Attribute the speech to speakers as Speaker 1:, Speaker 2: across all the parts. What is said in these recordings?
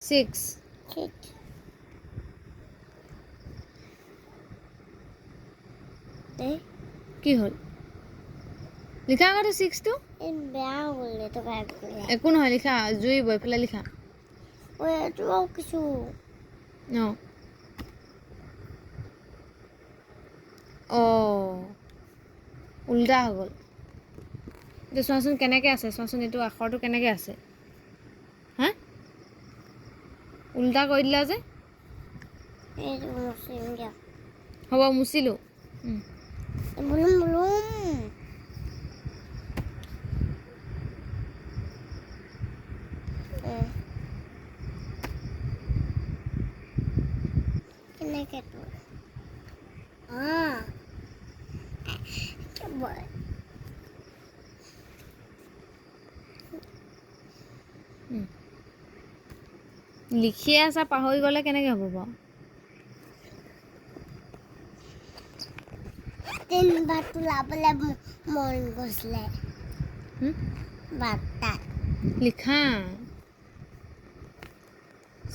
Speaker 1: 6 কি হ'ল লিখা আগতে 6 টো
Speaker 2: বেয়া হ'ল তো বেয়া
Speaker 1: একো নহয় লিখা জুইব এইফালে লিখা
Speaker 2: ওই তো কিছু
Speaker 1: ন উল্টা হৈ গ'ল এইটো চোৱাচোন কেনেকৈ আছে চোৱাচোন এইটো আখৰটো কেনেকৈ আছে হা উল্টা কৰি দিলা যে
Speaker 2: এই মুছলিম দিয়া
Speaker 1: হ'ব মুচিলোঁ
Speaker 2: বুলুম বুলুম কেনেকৈ তো
Speaker 1: লিখিয়ে আছা পাহৰি গ'লে কেনেকৈ হ'ব বাৰু
Speaker 2: তিনবাৰ তোলাবলৈ মন গৈছিলে বাটা
Speaker 1: লিখা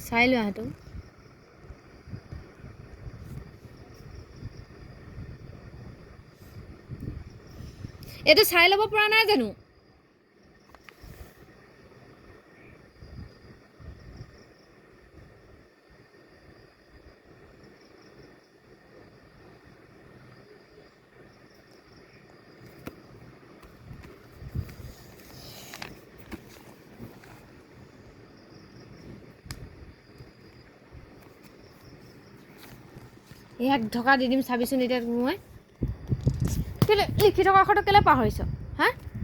Speaker 1: চাই লোৱা সেইটো এইটো চাই ল'ব পৰা নাই জানো ইয়াক ঢকা দি দিম চাবিচোন এতিয়া মই কেলে লিখি থকা আখৰটো কেলে পাহৰিছ